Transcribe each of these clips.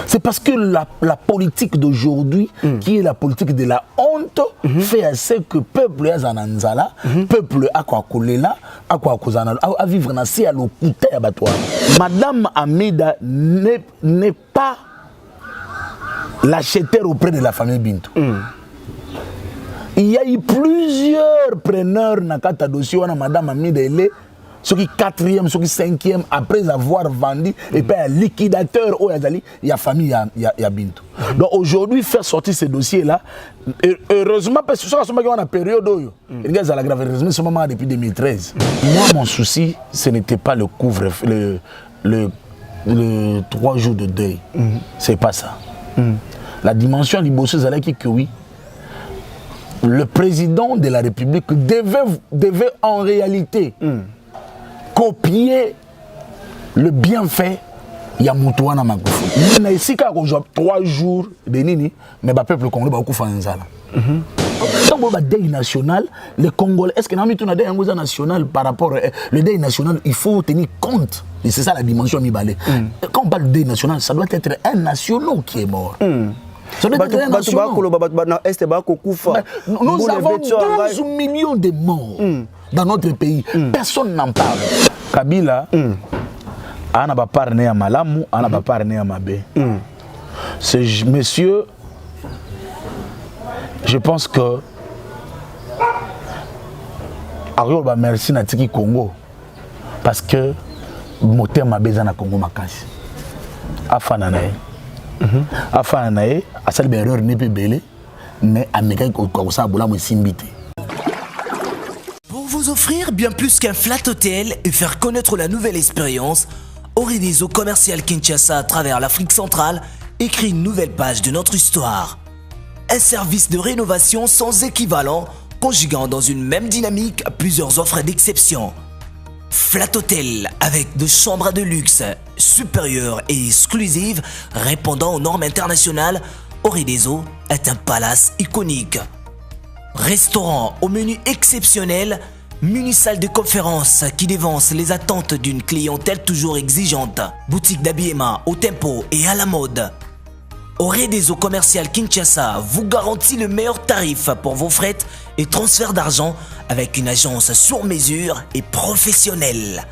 C'est parce que la politique d'aujourd'hui, qui est la politique de la honte, fait assez que peuple est Zananzala, peuple a quoi coller là, a quoi à vivre dans à l'occupé abattoir. Madame Amida n'est pas l'acheteur auprès de la famille Bintou. Il y a eu plusieurs preneurs dans le dossier où Madame Amida est ceux qui 4e, ceux qui 5e, après avoir vendu, et puis un liquidateur, il y a famille, il y a Bintou. Donc aujourd'hui, faire sortir ces dossiers-là, heureusement, parce que ce moment la période où il y a la grave, heureusement, ce moment depuis 2013. Moi, mon souci, ce n'était pas le couvre, le 3 jours de deuil. C'est pas ça. La dimension libosseuse, c'est que oui, le président de la République devait en réalité copier le bienfait Yamoutoua na Magoufouli. Il y a ici 3 jours de Nini, mais le peuple congolais va beaucoup faire ça. Quand on a le deuil national, les Congolais, est-ce que nous avons un deuil national par rapport au deuil national, il faut tenir compte. Et c'est ça la dimension mi-balé. Quand on parle de deuil national, ça doit être un national qui est mort. Ça doit être un national. Nous avons 12 millions de morts dans notre pays. Personne n'en parle. Kabila, a n'a pas parlé à Malamu, a n'a pas parlé à Mabé. Ce monsieur, je pense que Ariol merci Natiki Congo parce que moteur Mabé dans Congo Makasi. Afananae. Afananae, a cette erreur n'est pas belle, mais à Mega Kosa Boula Moussimbité. Pour vous offrir bien plus qu'un flat hotel et faire connaître la nouvelle expérience, Orideso Commercial Kinshasa à travers l'Afrique centrale écrit une nouvelle page de notre histoire. Un service de rénovation sans équivalent, conjuguant dans une même dynamique plusieurs offres d'exception. Flat Hotel avec de chambres de luxe, supérieures et exclusives, répondant aux normes internationales, Orideso est un palace iconique. Restaurant au menu exceptionnel, muni-salle de conférence qui dévance les attentes d'une clientèle toujours exigeante. Boutique d'habillement au tempo et à la mode. Orideso Commercial Kinshasa vous garantit le meilleur tarif pour vos frais et transferts d'argent avec une agence sur mesure et professionnelle.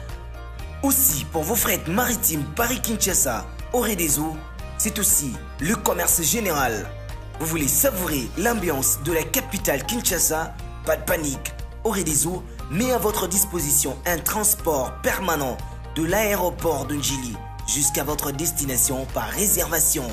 Aussi, pour vos frais maritimes Paris-Kinshasa, Orideso, c'est aussi le commerce général. Vous voulez savourer l'ambiance de la capitale Kinshasa? Pas de panique, Orideso met à votre disposition un transport permanent de l'aéroport de Njili jusqu'à votre destination par réservation.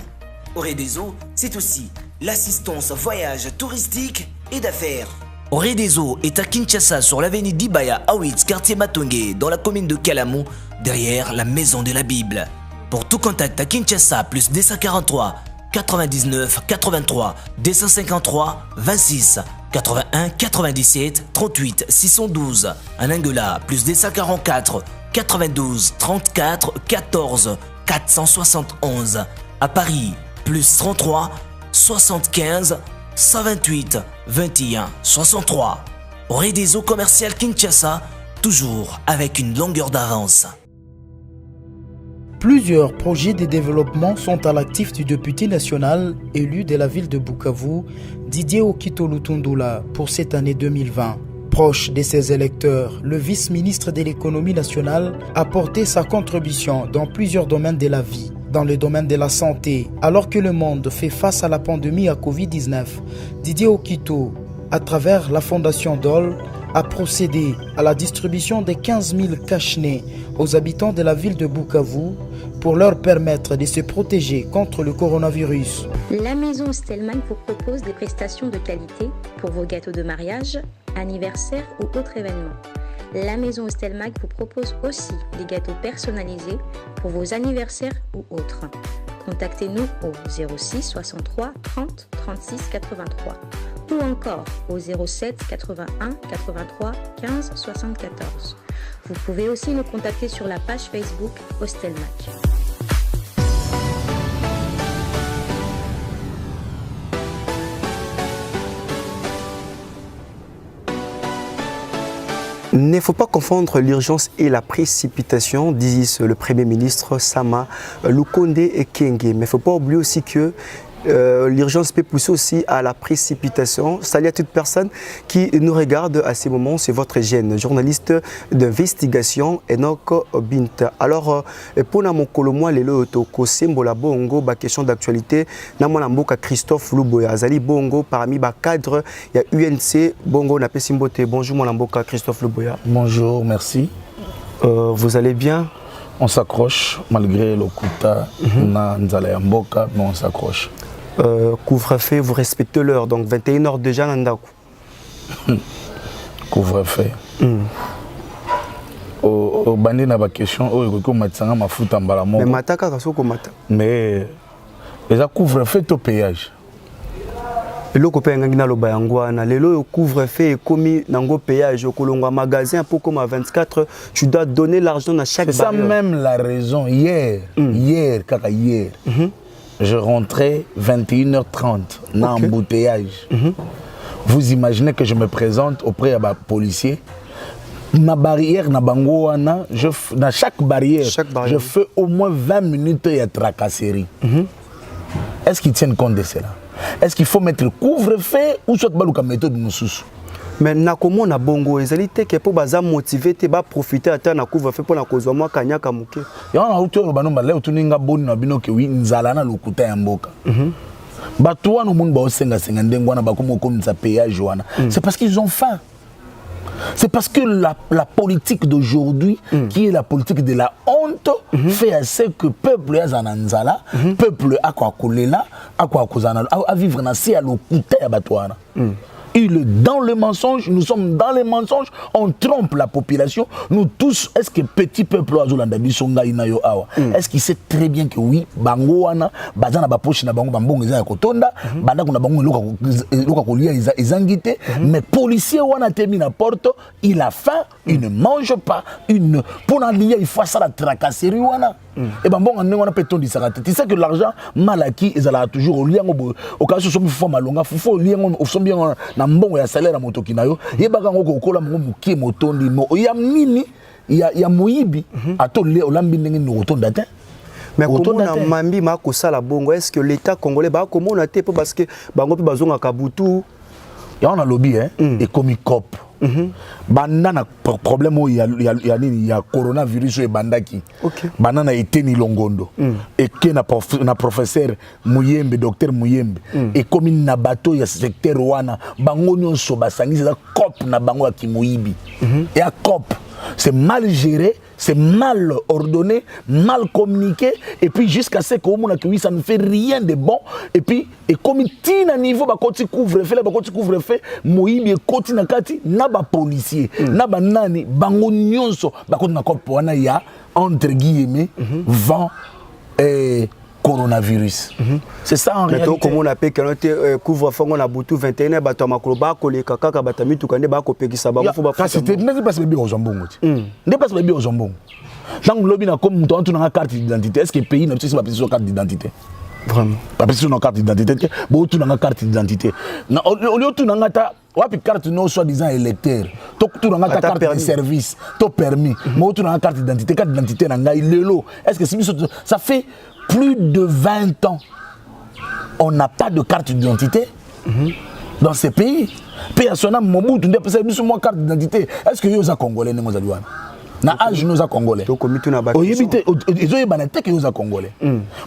Orideso, c'est aussi l'assistance voyage touristique et d'affaires. Orideso est à Kinshasa sur l'avenue d'Ibaya Awitz, quartier Matongé, dans la commune de Kalamu, derrière la maison de la Bible. Pour tout contact à Kinshasa, plus 243 99 83 253 26 81 97 38 612. En Angola, plus 244 92 34 14 471. À Paris, plus 33 75 128 21 63. Orideso Commercial Kinshasa, toujours avec une longueur d'avance. Plusieurs projets de développement sont à l'actif du député national élu de la ville de Bukavu, Didier Okito Lutundula, pour cette année 2020. Proche de ses électeurs, le vice-ministre de l'économie nationale a porté sa contribution dans plusieurs domaines de la vie. Dans le domaine de la santé, alors que le monde fait face à la pandémie à Covid-19, Didier Okito, à travers la fondation DOL, a procédé à la distribution de 15 000 cache-nez aux habitants de la ville de Bukavu pour leur permettre de se protéger contre le coronavirus. La maison Stelman vous propose des prestations de qualité pour vos gâteaux de mariage, anniversaire ou autres événements. La maison Stelmag vous propose aussi des gâteaux personnalisés pour vos anniversaires ou autres. Contactez-nous au 06 63 30 36 83 ou encore au 07 81 83 15 74. Vous pouvez aussi nous contacter sur la page Facebook Hostelmac. Il ne faut pas confondre l'urgence et la précipitation, disent le Premier ministre Sama Lukonde et Kenge. Mais il ne faut pas oublier aussi que l'urgence peut pousser aussi à la précipitation. Salut à toute personne qui nous regarde à ces moments, c'est votre gène, journaliste d'investigation Enoch Binta. Alors, pour mon colomoi, les loto, Kosembola Bongo, question d'actualité, Namonamboka Christophe Luboya, Azali Bongo, parmi les cadres, il y a UNC Bongo, Napesimbote. Bonjour, Monamboka Christophe Luboya. Bonjour, merci. Vous allez bien? On s'accroche, malgré le Kuta, Nzala mais on s'accroche. Couvre-feu, vous respectez l'heure, donc 21h déjà, Nandaku. Couvre-feu. Au bandit n'a pas question, mais mataka kasoko mata. Mais les couvre-feu au péage. Le copain ngina lo bayangwana, le couvre-feu commis nango péage au kolonga magasin pour comme à 24, tu dois donner l'argent à chaque barrière. C'est ça même la raison. Hier, je rentrais 21h30 dans l'embouteillage. Vous imaginez que je me présente auprès des policiers. Ma barrière, dans chaque barrière, je fais au moins 20 minutes de tracasserie. Est-ce qu'ils tiennent compte de cela? Est-ce qu'il faut mettre le couvre-feu ou soit la méthode de nous? Mais nakomo na bongo ezalité que pour baza motiver te ba profiter ata na couvre-feu pour na kozwa mwa kanyaka muke. Ya na uto bano ba leo tuninga boni na bino ke wi nzala na lokuta ya mboka. Bato wana mundu ba osenga senga ndengo wana bakomo komisa péage wana. C'est parce qu'ils ont faim. C'est parce que la politique d'aujourd'hui, qui est la politique de la honte, fait assez que le peuple est en Anzala, le peuple a quoi coller là, à vivre dans ces lokuta ya batouana. Il est dans le mensonge, nous sommes dans les mensonges, on trompe la population. Nous tous, est-ce que petit peuple est-ce qu'il sait très bien que oui, bango wana, bazana ba poche na bango bambongo za kotonda, banda kuna bango loka kolia izangite, mais policier wana temi na porte, il a faim, il ne mange pas, pour n'allier il faut ça la tracasserie wana. Et ben bon, on a péton disarate. Tu sais que l'argent mal acquis, ils allaient toujours au lien au cas où ils sont malonga, faut lien au sont bien na mbongo ya salaire à motokinayo. Yebaka ngoko kola mo mukie motondi mo. Ya nini ya moyibi atole olambi ndenge ni rotonda te. Mais comment na mambi mako sala bongo, est-ce que l'état congolais ba comment on a été parce que bango pe bazonga kabutu ya on a lobby et comme cop. Banda na problème il y a coronavirus et bandaki. Banda na été ni longondo et que na professeur Muyembe docteur Muyembe et comme na bateau ya secteur wana bango nyonso basangi za cop na bango ya Kimuyibi et à cop c'est mal géré, c'est mal ordonné, mal communiqué, et puis jusqu'à ce que ça ne fait rien de bon, et puis, et comme il à niveau, bah, quand tu couvre-feu, Moïbi, quand na kati, na ba policier, na ba nani, bango nyonso, bah, quand na kopwana ya, entre guillemets, vent et coronavirus. C'est ça en réalité. Comme on appelle quand on couvre-feu on a boutou 21 bato makoloba ko le kaka batami tukande ba ko pekisa ba faut ba c'était n'est pas bébé aux jambons. N'est pas bébé aux jambons. Dans lobby na comme toi tu na carte d'identité, est-ce que pays n'a pas besoin de carte d'identité? Vraiment. Pas besoin de carte d'identité, bon tu na carte d'identité. Na au lieu tu na ta wapi carte non soi-disant électeur. Tu na ta carte de service, ton permis. Mais tu na carte d'identité na ngai lelo. Est-ce que ça fait plus de 20 ans, on n'a pas de carte d'identité dans ces pays. Pays à son âme, Mobutu, nous moins carte d'identité. Est-ce que nous sommes Congolais? Nous sommes na âge nous sommes Congolais. Ils ont Congolais.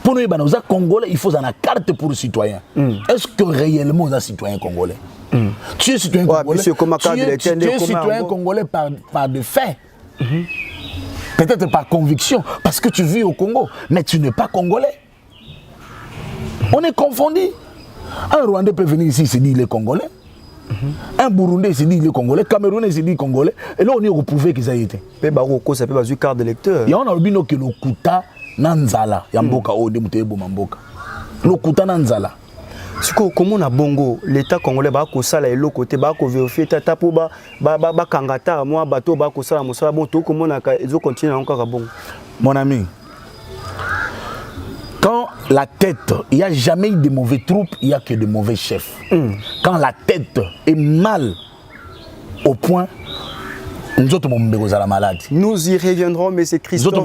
Pour nous, Congolais, il faut une carte pour le citoyen. Est-ce que réellement nous sommes citoyens congolais? Tu es citoyen congolais. Tu es citoyen congolais par de fait. Peut-être par conviction, parce que tu vis au Congo, mais tu n'es pas congolais. On est confondu. Un Rwandais peut venir ici, il se dit il est congolais. Un Burundais, il se dit il est congolais. Camerounais, il se dit congolais. Et là, on est reprouvé qu'ils aient été. Ça peut être une carte d'électeur. Il y a un albino qui est le Kuta Nanzala. Yamboka, o de Mutebo Mamboka. Le Kuta Nanzala. Comment on a bongo l'état congolais ba ko sala elo côté ba ko vérifier tata po ba kangata moi bateau ba ko sala mosala bon to comment on a ils continuer encore bon. Mon ami, quand la tête, il n'y a jamais eu de mauvais troupes, il n'y a que de mauvais chefs. Quand la tête est mal au point, Nous y reviendrons, mais c'est Christophe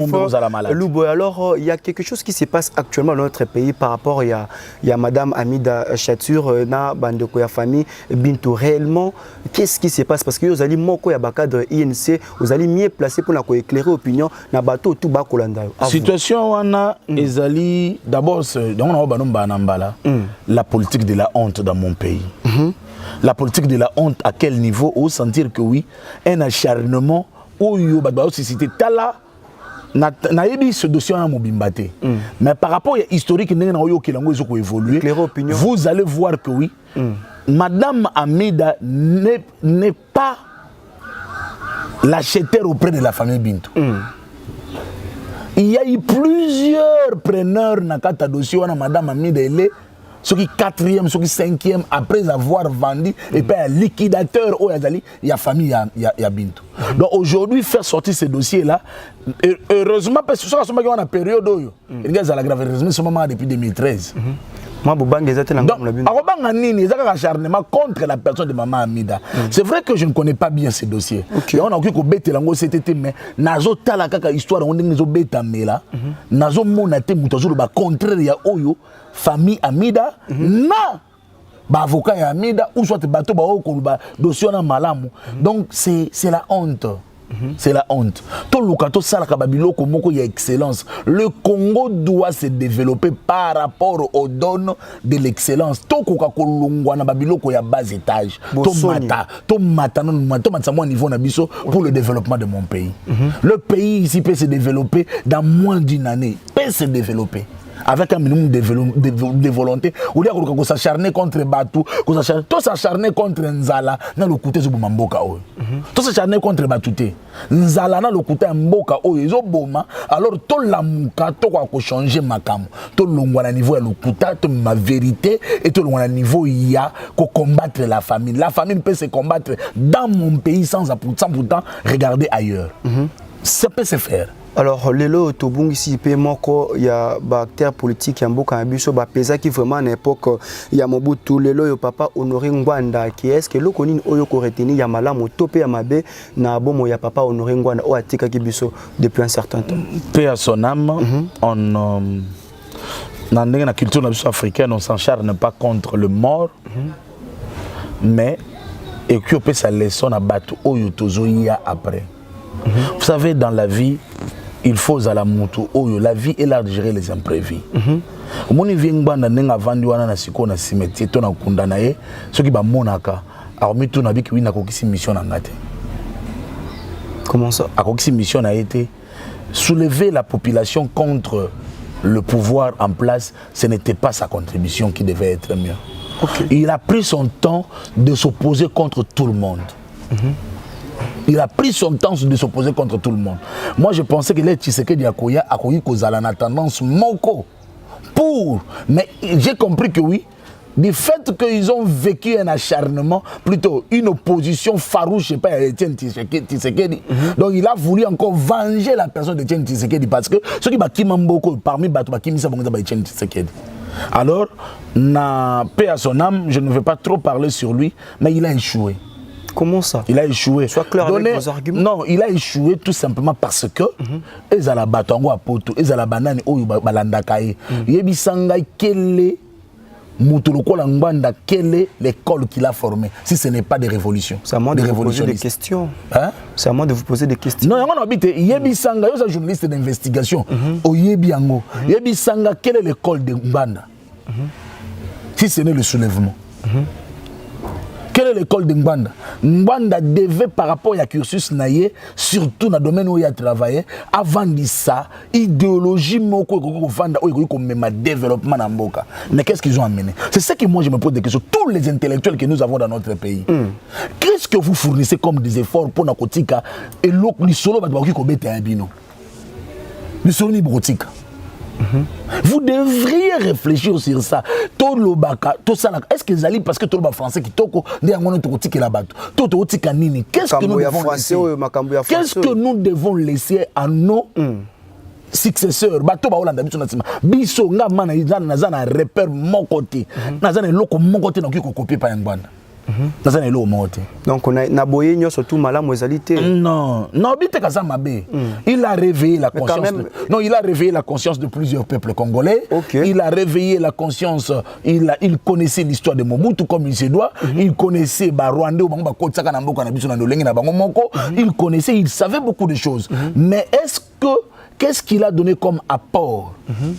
Louboy. Alors, il y a quelque chose qui se passe actuellement dans notre pays par rapport il y a Madame Amida Chatur, na bandeko ya famille Bintou. Réellement, qu'est-ce qui se passe? Parce que vous allez moko ya cadre INC, vous allez mieux placé pour éclairer l'opinion na bateau tout bas kolanda. Situation wana ezali d'abord la politique de la honte dans mon pays. La politique de la honte, à quel niveau? Au sentir que oui, un acharnement, c'était tala, na yebi ce dossier en mobimbate. Mais par rapport à historique, vous allez voir que oui, Madame Amida n'est pas l'acheteur auprès de la famille Bintou. Il y a eu plusieurs preneurs dans le dossier de Madame Amida. Ce qui est quatrième, ce qui est cinquième, après avoir vendu, et puis un liquidateur, il y a famille, il y a Bintou. Donc aujourd'hui, faire sortir ces dossiers-là, heureusement, parce que ce moment, période, il y a la grave, heureusement, ce moment depuis 2013. Moi, acharnement contre la personne de Maman Amida. C'est vrai que je ne connais pas bien ces dossiers. Et on a vu que Bete Lango c'était mais nazo talaka histoire on est Beta Mela nazo monate mutazo ba contraire ya oyo famille Amida na ba avocat ya Amida ou soit bateau ba o ba dossier na malamu. Donc c'est la honte. C'est la honte. Tout le cas, tout ça, il y a excellence. Le Congo doit se développer par rapport aux donnes de l'excellence. Tout le cas, il y a bas étage. Tout mata, niveau pour le développement de mon pays. Le pays ici peut se développer dans moins d'une année. Peut se développer. Avec un minimum de volonté, ou bien qu'on s'acharne contre Batou, qu'on s'acharne contre Nzala, dans le côté de Mboka. Tout s'acharne contre Batouté. Nzala, dans le côté de Mboka, alors tout l'amuka, tout va changer ma cam. Tout le niveau est le côté, tout ma vérité, et tout le niveau il y a qu'on combattre la famine. La famine peut se combattre dans mon pays sans pourtant regarder ailleurs. Ça peut se faire. Alors, lelo tobung ici moko il y a acteur politique en boka biso ba pesa qui vraiment à l'époque il y a Mobutu lelo yo papa Honoré Ngwanda qui est-ce que lokonini oyo ko retenir ya malamu topé ya mabe na bomo ya papa Honoré Ngwanda o atika ki biso depuis un certain temps. Paix à son âme. On dans la culture africaine on s'acharne pas contre le mort. Mais et que peut sa leçon à battre oyo tozo ya après. Vous savez dans la vie il faut à la moto la vie est là de gérer les imprévus. Moni vingba na vendu wana na siko na cimetière to na kundana ye ce qui ba monaka alors mitu na biki wina kokisi mission na ngate. Comment ça? A kokisi mission a été soulever la population contre le pouvoir en place, ce n'était pas sa contribution qui devait être mieux. Il a pris son temps de s'opposer contre tout le monde. Il a pris son temps de s'opposer contre tout le monde. Moi, je pensais que les Tshisekedi Akoya a la tendance moko pour. Mais j'ai compris que oui, du fait qu'ils ont vécu un acharnement, plutôt une opposition farouche, pas à Etienne Tshisekedi. Donc il a voulu encore venger la personne d'Etienne Tshisekedi parce que ceux qui ont beaucoup parmi Etienne Tshisekedi. Alors, na paix à son âme, je ne vais pas trop parler sur lui, mais il a échoué. Comment ça? Il a échoué. Sois clair avec vos arguments. Non, il a échoué tout simplement parce que ils ont la batango à poto, ils ont la banane ou balandakaye. Yebi sangay quelle Moutoulouko Langbanda, quelle est l'école qu'il a formée? Si ce n'est pas des révolutions. C'est à moi de vous poser des questions. Hein? C'est à moi de vous poser des questions. Non, on habite. Yebi Sanga, il y a un journaliste d'investigation. Au Yebi Ango. Yebi Sanga, quelle est l'école de Mbanda? Si ce n'est le soulèvement. Quelle est l'école de Mbanda? Mbanda devait, par rapport à cursus naïe, surtout dans le domaine où il a travaillé, avant de ça, idéologie, développement dans Mboka. Mais qu'est-ce qu'ils ont amené? C'est ça que moi je me pose des questions. Tous les intellectuels que nous avons dans notre pays, qu'est-ce que vous fournissez comme des efforts pour Nakotika et l'autre, solo, vous devriez réfléchir sur ça. Est-ce que Zali, parce que tout le français qui toko, qu'est-ce que nous devons laisser? Qu'est-ce que nous devons laisser à nos successeurs? Biso nga mana izana nazana repère mon côté. Nazana loko mon côté na ki copier pa ngwana. Dans un élo monté. Donc on a boyé surtout malam ezalité. Non, bite Kazamabé. Il a réveillé la conscience. Non, il a réveillé la conscience de plusieurs peuples congolais. Il a réveillé la conscience. Il connaissait l'histoire de Mobutu comme il se doit. Il connaissait Rwanda il connaissait, il savait beaucoup de choses. Mais qu'est-ce qu'il a donné comme apport?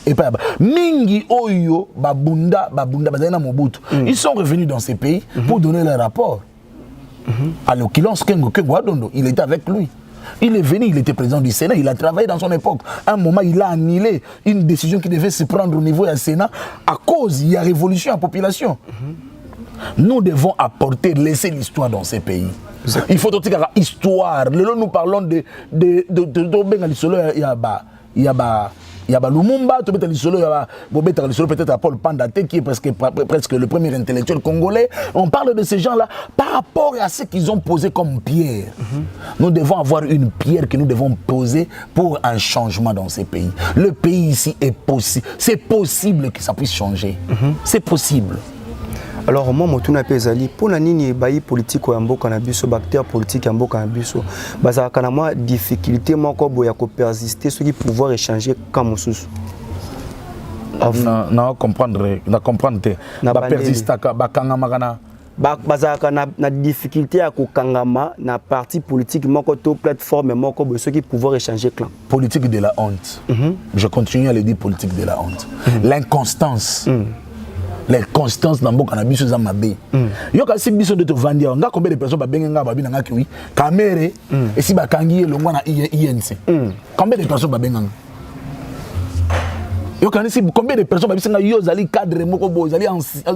Et pas Mingi Oyo, Babunda, Bazana Mobutu. Ils sont revenus dans ces pays pour donner leur rapport. À l'occurrence, Kengo Adondo, il était avec lui. Il est venu, il était président du Sénat, il a travaillé dans son époque. À un moment, il a annulé une décision qui devait se prendre au niveau du Sénat à cause, il y a révolution en population. Nous devons apporter, laisser l'histoire dans ces pays. Il faut aussi une histoire. Nous parlons de il y a Lumumba, peut-être à Paul Pandate, qui est presque le premier intellectuel congolais. On parle de ces gens-là par rapport à ce qu'ils ont posé comme pierre. Nous devons avoir une pierre que nous devons poser pour un changement dans ces pays. Le pays ici est possible. C'est possible que ça puisse changer. C'est possible. Alors moi motuna pezali pour la nini bayi politique ya mboka na biso acteur politique ya mboka na biso bazaka na moi difficulté moko boya ko persister ceux qui pouvoir échanger comme sous na comprendre ba persister ba kangama kana bazaka na difficulté ya ko kangama na parti politique moko to plateforme moko boya ceux qui pouvoir échanger clan politique de la honte. Je continue à le dire, politique de la honte. L'inconstance. Les constances dans le cannabis sont mabé. Yo ka si biso de te vendre, nga combien de personnes ba benga ba binanga ki wi, kamere et si ba kangi longwa na INC. Combien de personnes ba benga? Yo ka si combien de personnes ba bisinga yo zali cadre moko bo zali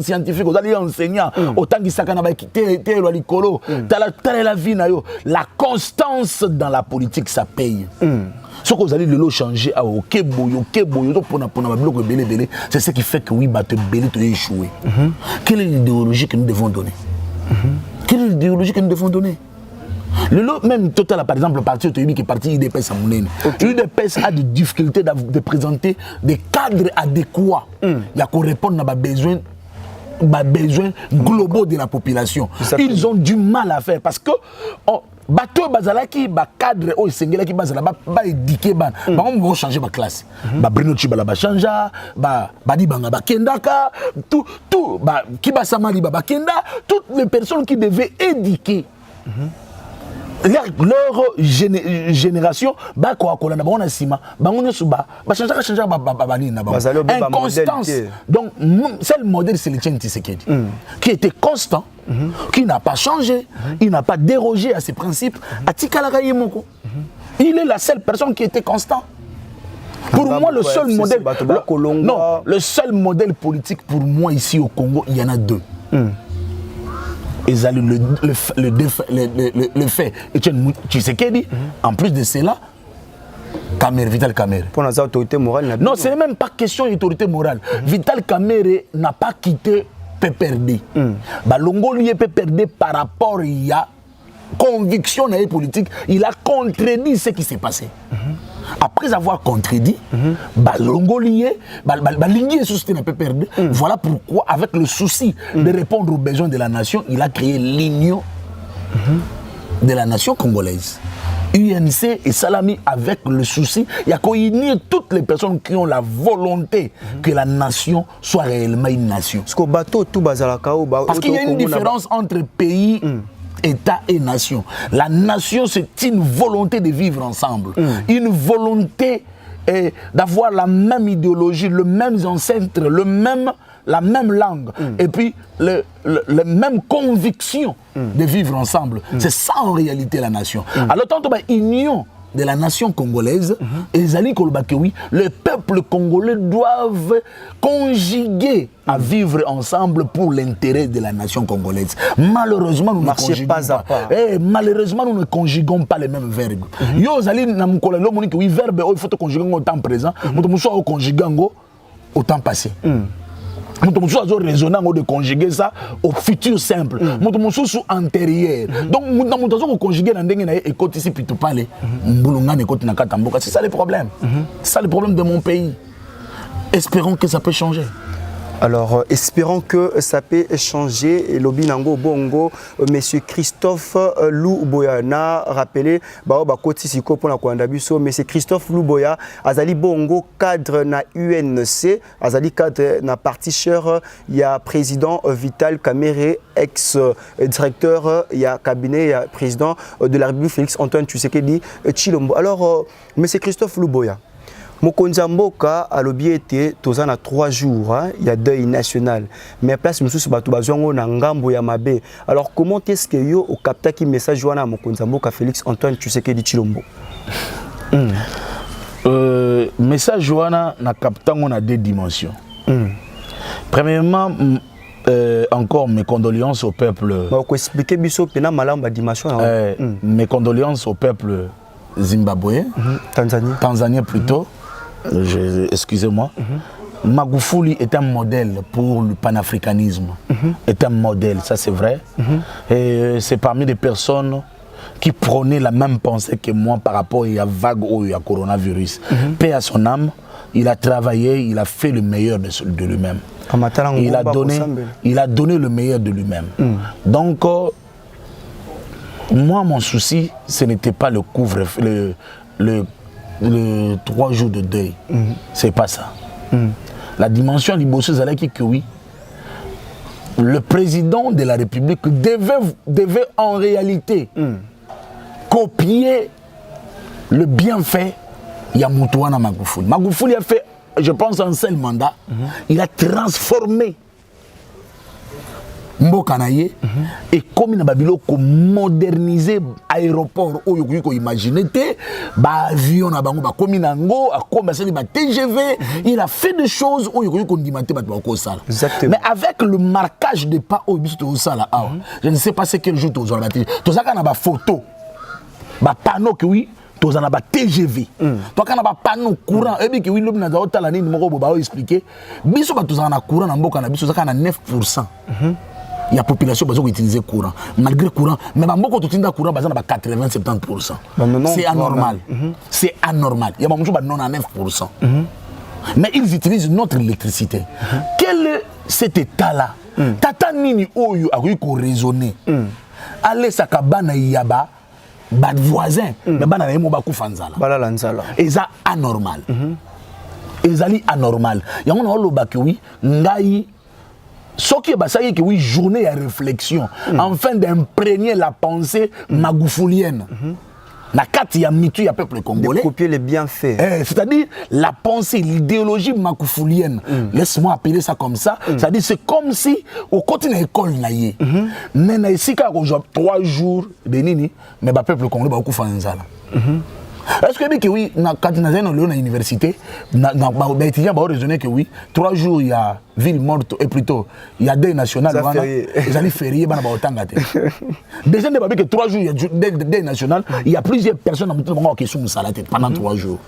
scientifique, zali enseignant, autant qui sakana ba te lo likolo, tala la vie na yo. La constance dans la politique ça paye. Ce que vous allez le changer à Okeboyo, c'est ce qui fait que oui, te belé te échouer. Quelle est l'idéologie que nous devons donner? Quelle est l'idéologie que nous devons donner? Le lot même total, par exemple, le parti qui est parti IDPS à Mounene. L'IDPS a des difficultés de présenter des cadres adéquats. Il y a qu'on répondre à besoins globaux de la population. Ils ont du mal à faire parce que bateau bazalaki ba cadre o sengela ki bazala ba éduquer ba on va changer ba classe ba Bruno Chibala ba chanja ba di banga ba kendaka tout ba ki ba samali ba kenda toutes les personnes qui devaient éduquer leur génération ba ko akola na bona sima bango nyoso ba chanja ba ni na ba inconstance. Donc c'est le modèle c'est le Etienne Tshisekedi qui était constant, qui n'a pas changé, il n'a pas dérogé à ses principes. Il est la seule personne qui était constant. Pour moi, le seul modèle, le seul modèle politique pour moi ici au Congo, il y en a deux. Et le fait, Etienne Tshisekedi, en plus de cela, Vital Kamerhe. Pour notre autorité morale, non, ce n'est même pas question d'autorité morale. Vital Kamerhe n'a pas quitté PPRD. Longo lui est PPRD par rapport à conviction politique. Il a contredit ce qui s'est passé. Après avoir contredit, Longo lié, lié sous PPRD. Voilà pourquoi, avec le souci de répondre aux besoins de la nation, il a créé l'union de la nation congolaise. UNC et Salami avec le souci, il y a qu'à unir toutes les personnes qui ont la volonté que la nation soit réellement une nation. Parce qu'il y a une différence entre pays, État et nation. La nation, c'est une volonté de vivre ensemble, une volonté d'avoir la même idéologie, le même ancêtre, la même langue, et puis les mêmes convictions de vivre ensemble. C'est ça en réalité la nation. Alors tant que l'union de la nation congolaise, le peuple congolais doivent conjuguer à vivre ensemble pour l'intérêt de la nation congolaise. Malheureusement, nous ne conjuguons pas les mêmes verbes. Oui, verbe, il faut conjuguer au temps présent, il faut conjuguer au temps passé. Nous avons raisonné de conjuguer ça au futur simple. Nous sommes antérieur. Donc, nous avons conjugué dans les écoutes ici, puis tout parler. C'est ça le problème. C'est ça le problème de mon pays. Espérons que ça peut changer. Alors, espérons que ça peut changer. Lobi Nango Bongo, Monsieur Christophe Louboya n'a rappelé, Monsieur Christophe Louboya, Azali Bongo, cadre na UNC, Azali cadre na parti cher, il y a président Vital Kamere, ex-directeur, il y a cabinet, il y a président de la République Félix Antoine Tshisekedi Tshilombo. Alors, Monsieur Christophe Louboya, Mokonzamboka a l'objet toza na 3 jours, il y a deuil national. Mais place mususu batu bazongo na ngambo ya mabe. Alors comment est-ce que yo au capta ki message wana Mokonzamboka Félix Antoine Tshisekedi Tshilombo? Message wana na capta on a 2 dimensions. Premièrement, encore mes condoléances au peuple. Bah ko expliquer biso pena malamba dimension. Mes condoléances au peuple zimbabwéen, Tanzanien plutôt. Excusez-moi. Magufuli est un modèle pour le panafricanisme. Est un modèle, ça c'est vrai. Et c'est parmi les personnes qui prônaient la même pensée que moi par rapport à la vague ou à coronavirus. Paix à son âme, il a travaillé, il a fait le meilleur de lui-même. Il a donné le meilleur de lui-même. Donc, moi, mon souci, ce n'était pas le couvre-feu, le 3 jours de deuil. C'est pas ça. La dimension liboseuse est que oui, le président de la République devait en réalité copier le bienfait Yamutouana Magufuli. Magufuli a fait, je pense, un seul mandat. Il a transformé Mbokanaye et comme il a modernisé l'aéroport où il faut imaginer avion TGV, il a fait des choses où il faut mais avec le marquage de pas au je ne sais pas c'est quel jour tu as la photo panneau que oui tu as la TGV toi quand on panneau courant et que oui l'homme n'a pas la ligne expliquer biso tu as courant na mboka na biso ça 9%. Il y a population qui utilise le courant. Malgré le courant, mais beaucoup de courant, 80-70%. C'est anormal. C'est anormal. Il y a beaucoup de non à 9%. Mais ils utilisent notre électricité. Quel est cet état-là? Tata Nini Oyo a eu raisonner. Allez, ça kabana yaba, bad voisin, mais bana yemo baku fanzala. Et ça anormal. Et ça anormal. Il y a un autre baki oui, ngai. Ce qui est que oui, journée à réflexion, afin d'imprégner la pensée magoufulienne. La carte, il y a mitu, il y a peuple congolais. De copier les bienfaits. C'est-à-dire la pensée, l'idéologie magoufulienne. Laisse-moi appeler ça comme ça. C'est-à-dire c'est comme si, au côté de l'école, il y a ici 3 jours de nini, mais le peuple congolais va beaucoup faire ça. Est-ce que oui, quand on est à l'université, les étudiants vont raisonner que oui, 3 jours il y a ville morte et plutôt il y a deuil national, ils allaient férier, déjà que 3 jours il y a deuil national, il y a plusieurs personnes qui sont sur la tête pendant 3 jours.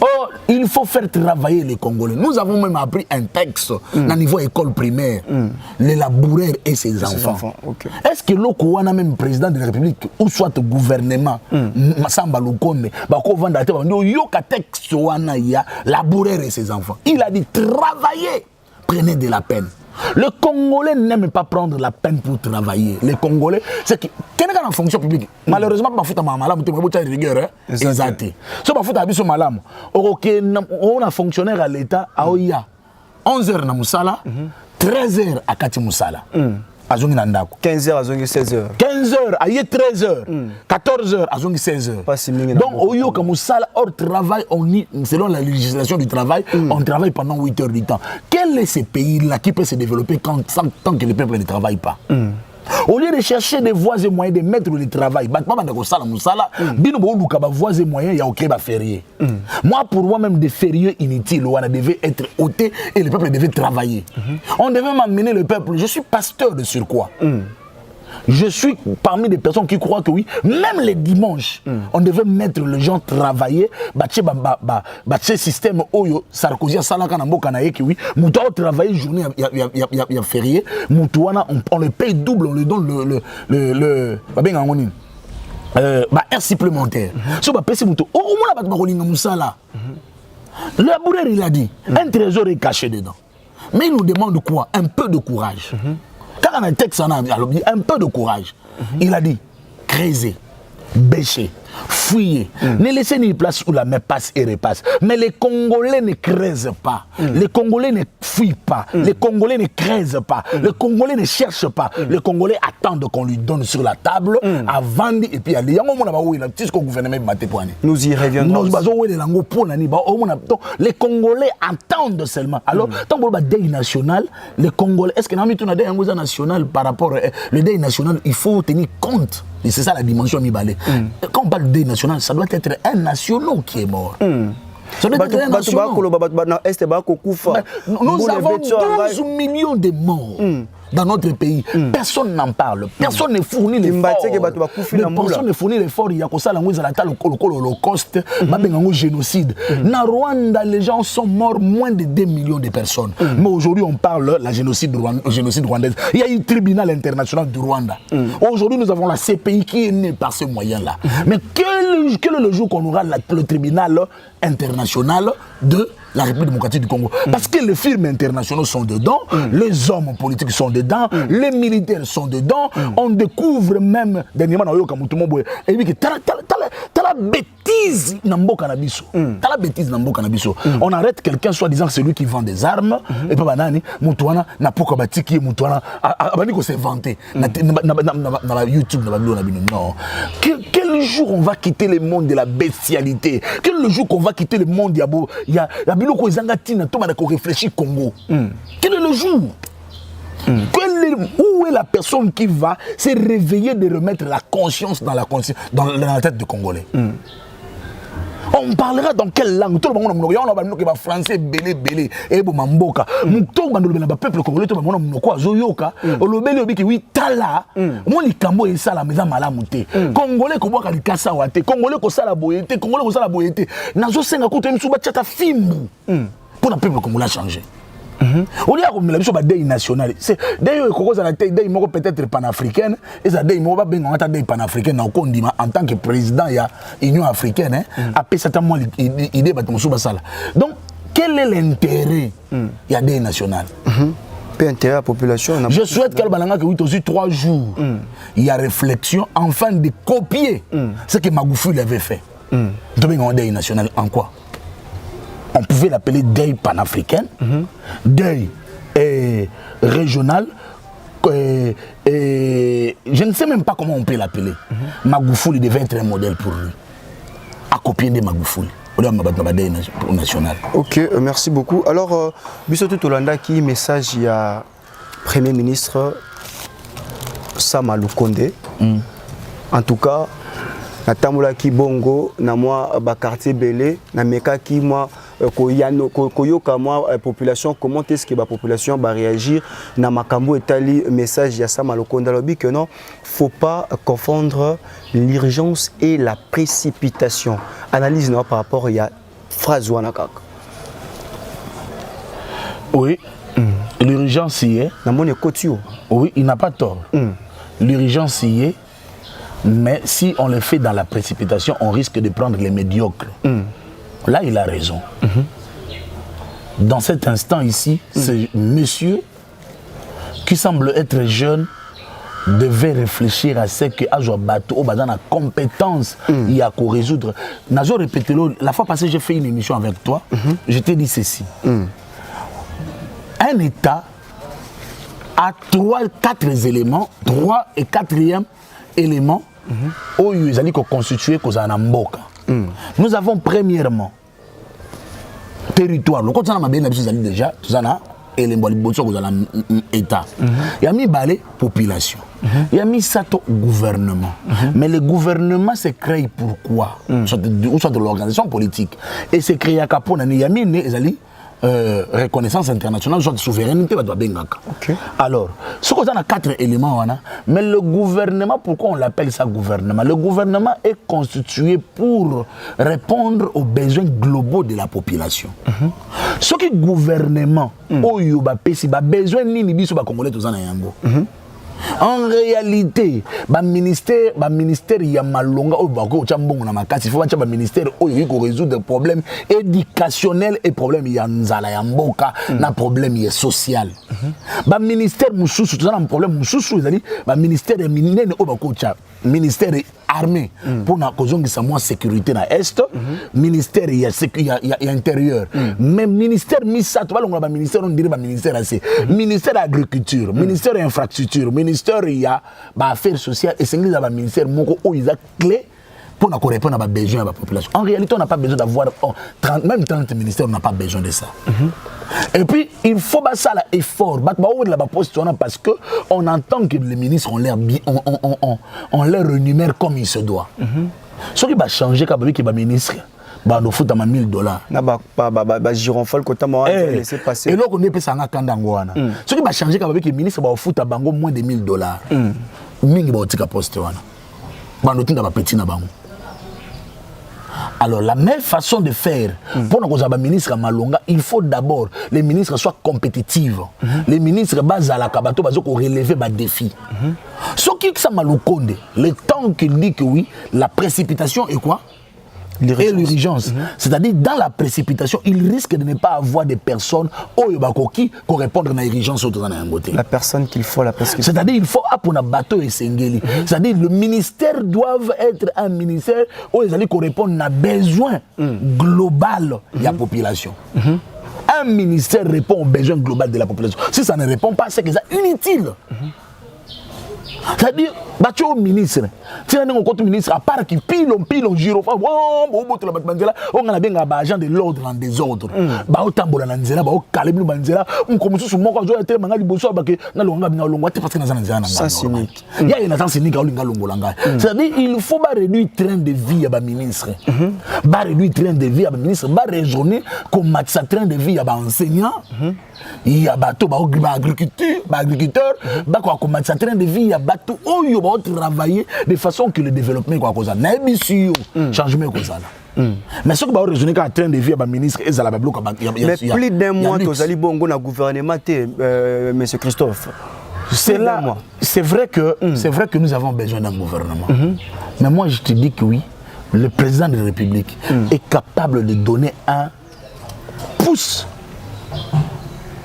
Or, il faut faire travailler les Congolais. Nous avons même appris un texte au niveau école primaire, les laboureurs et ses enfants. Est-ce que l'Okouana, même président de la République, ou soit gouvernement, Samba Lukonde, laboureurs et ses enfants, il a dit travailler, prenez de la peine. Le Congolais n'aime pas prendre la peine pour travailler. Les Congolais, c'est que quelqu'un dans la fonction publique, malheureusement, pas foutre ma malam, tu m'as dit rigueur, exact. Si on foutre abisso malam, on a fonctionnaire à l'État, à Oya, 11h na Moussala, 13h à Kati Moussala. 15h à 16h. 15h à 13h. 14h à 16h. Donc, au lieu que Moussala, hors travail, selon la législation du travail, on travaille pendant 8 heures du temps. Quel est ce pays-là qui peut se développer tant que le peuple ne travaille pas? Au lieu de chercher des voies et moyens de mettre le travail, voies et moyens, il y a aucun férié. Moi, pour moi, même des fériés inutiles, on devait être ôtés et le peuple devait travailler. On devait m'amener le peuple. Je suis pasteur de surcroît. Je suis parmi les personnes qui croient que oui, même les dimanches, on devait mettre les gens travailler. Ce système Oyo, Sarkozy, Salaka, Namboka, que oui, Moutoua travailler journée, il y a férié. Moutouana, on le paye double, on lui donne air supplémentaire. So, le laboureur, il a dit, un trésor est caché dedans. Mais il nous demande quoi? Un peu de courage. Quand on a un texte, on a un peu de courage. Il a dit, creuser, bêcher, fouiller. Ne laissez ni place où la main passe et repasse. Mais les Congolais ne creusent pas. Les Congolais ne fouillent pas. Les Congolais ne creusent pas. Les Congolais ne cherchent pas. Les Congolais attendent qu'on lui donne sur la table avant et puis aller. Nous y reviendrons. Les Congolais attendent seulement. Alors, tant que le deuil national, les Congolais, est-ce que nous avons un deuil national par rapport au deuil national, il faut tenir compte. Et c'est ça la dimension mi-balé. Quand on parle de deuil national, ça doit être un national qui est mort. Ça doit être un national. Nous avons 12 millions de morts dans notre pays. Personne n'en parle. Personne ne fournit l'effort. Personne ne fournit l'effort. Il y a que ça, l'Holocauste, le génocide. Dans Rwanda, les gens sont morts moins de 2 millions de personnes. Mais aujourd'hui, on parle de la génocide rwandaise. Il y a eu le tribunal international du Rwanda. Aujourd'hui, nous avons la CPI qui est née par ce moyen-là. Mais quel est le jour qu'on aura le tribunal international de la République démocratique du Congo? Parce que les firmes internationaux sont dedans, les hommes politiques sont dedans, les militaires sont dedans. On découvre même dernièrement dans Yokamutumobo et dit que t'as la bêtise Namboka Nabiso. T'as la bêtise Namboka Nabiso. On arrête quelqu'un soi-disant que c'est lui qui vend des armes et puis banani Mutuana na poko batiki Mutuana abani ko s'est vanté na YouTube na non. Quel jour on va quitter le monde de la bestialité? Quel jour qu'on va quitter le monde il y a biloko ezangatina to ko réfléchir Congo. Quel est le jour? Où est la personne qui va se réveiller de remettre la conscience dans la tête du Congolais? On parlera dans quelle langue? Tout le monde va français, belé, et mamboka. Tout le monde peuple congolais, tout le monde va zoyoka. Le belé obi qui oui tala. Mon likambo et ça la maison malamute. Congolais ko boka likasa wate. Congolais ko sala boyete. Congolais ko sala boyete. Nazo senga ko temi suba tchata fimbu. Pour le peuple congolais changer. On dit que la mission deuil national. C'est d'ailleurs peut-être panafricaine et ça deuil moi pas deuil panafricaine en tant que président il Union africaine après certainement idée donc quel est l'intérêt il y a deuil national intérêt à la population. Je souhaite qu'elle balanga que oui aussi 3 jours il y a réflexion enfin de copier ce que Magufuli avait fait. Donc deuil national en quoi? On pouvait l'appeler deuil panafricain, deuil régional, je ne sais même pas comment on peut l'appeler. Magufuli devait être un modèle pour lui, à copier de Magufuli. National. Ok, merci beaucoup. Alors, Bissotou Tolanda, qui message il y a Premier ministre Sama Lukonde. En tout cas, na tamula ki bongo na moi ba quartier belé na meka ki moi koyoka moi population comment est-ce que la population va réagir na makambo etali message ya Sama Lukonde lobi que non faut pas confondre l'urgence et la précipitation. Analyse non par rapport à phrase wana kaka. Oui. L'urgence y est. Na mone kotio. Oui, il n'a pas tort. L'urgence y est. Mais si on le fait dans la précipitation, on risque de prendre les médiocres. Là, il a raison. Dans cet instant ici, ce monsieur qui semble être jeune devait réfléchir à ce que Ajo Bato dans la compétence il y a qu'à résoudre. Nazo répété la fois passée, j'ai fait une émission avec toi. Je t'ai dit ceci. Un État a 4 éléments, 3 et 4e éléments où ils allaient constituer Mboka. Nous avons premièrement territoire. Le côté de déjà, État. Il y a mis balai population. Il y a mis sato gouvernement. Mais le gouvernement se crée pourquoi? Soit de l'organisation politique. Et c'est créé à Capone. Il y a mis reconnaissance internationale, soit de souveraineté. Okay. Alors, ce qu'on a 4 éléments, mais le gouvernement, pourquoi on l'appelle ça gouvernement? Le gouvernement est constitué pour répondre aux besoins globaux de la population. Ce qui est gouvernement, besoin ni biso ba congolais tous en yango. En réalité, le ministère y a malonga au bako chambon na makasi. Il faut que le ministère résoudre des problèmes éducationnels et problèmes y a nzala ya mboka na problème y social. Le ministère mususu tu as un problème mususu c'est-à-dire le ministère est minene au bako cha ministère armé pour na kozongisa moi sécurité na est ministère y a intérieur mais ministère misa tu vas le ministère on dirait ministère assez ministère agriculture ministère infrastructure ministère y a affaires sociales et c'est le ministère moko o ils a clé pour na répondre à besoin de la population. En réalité on n'a pas besoin d'avoir 30 ministères, on n'a pas besoin de ça. Et puis il faut bah ça là effort parce que on entend que les ministres ont l'air on les rémunère comme il se doit. Ce qui va changer quand il va ministre bah nous fout à $1000 na ba gironfol kota moi laisser passer et là on est payé ça na kandangwana. Ce qui va changer quand il ministre va fout à bango moins de $1000 mingi ba otika poste wana ba notinda ba petit na bango. Alors la meilleure façon de faire pour nous avoir ministre à Malonga, il faut d'abord les ministres soient compétitifs. Les ministres basent à la kabato basent pour relever des défis. Ce qui est ça Maloukonde, le temps qu'il dit que oui, la précipitation est quoi? Et l'urgence. C'est-à-dire dans la précipitation, il risque de ne pas avoir des personnes qui répondent à l'urgence autour de côté. La personne qu'il faut, la personne. C'est-à-dire il faut apprendre bateau et sengeli. C'est-à-dire le ministère doit être un ministère où ils allaient répondre à besoin global de la population. Un ministère répond aux besoins global de la population. Si ça ne répond pas, c'est que c'est inutile. C'est-à-dire, au ministre, si on a un ministre, à part qui pile, on giro, on a bien un agent de l'ordre en désordre. On tambour en anzela, on calme banzela, on commence sur mon cas, on a besoin cynique. Il y a une cynique c'est-à-dire, il faut réduire le train de vie à un ministre. Réduire le train de vie à un ministre, raisonner comme ça train de vie à un enseignant. Il y a bateau, agriculteur, comme ça train de vie, il y a bateau, travailler de façon que le développement soit cause changement cause mais ce que va raisonner quand train de vie à ministre et la bloc mais plus d'un mois aux ali bongo na gouvernement monsieur Christophe c'est là c'est vrai que nous avons besoin d'un gouvernement mais moi je te dis que oui le président de la République est capable de donner un pouce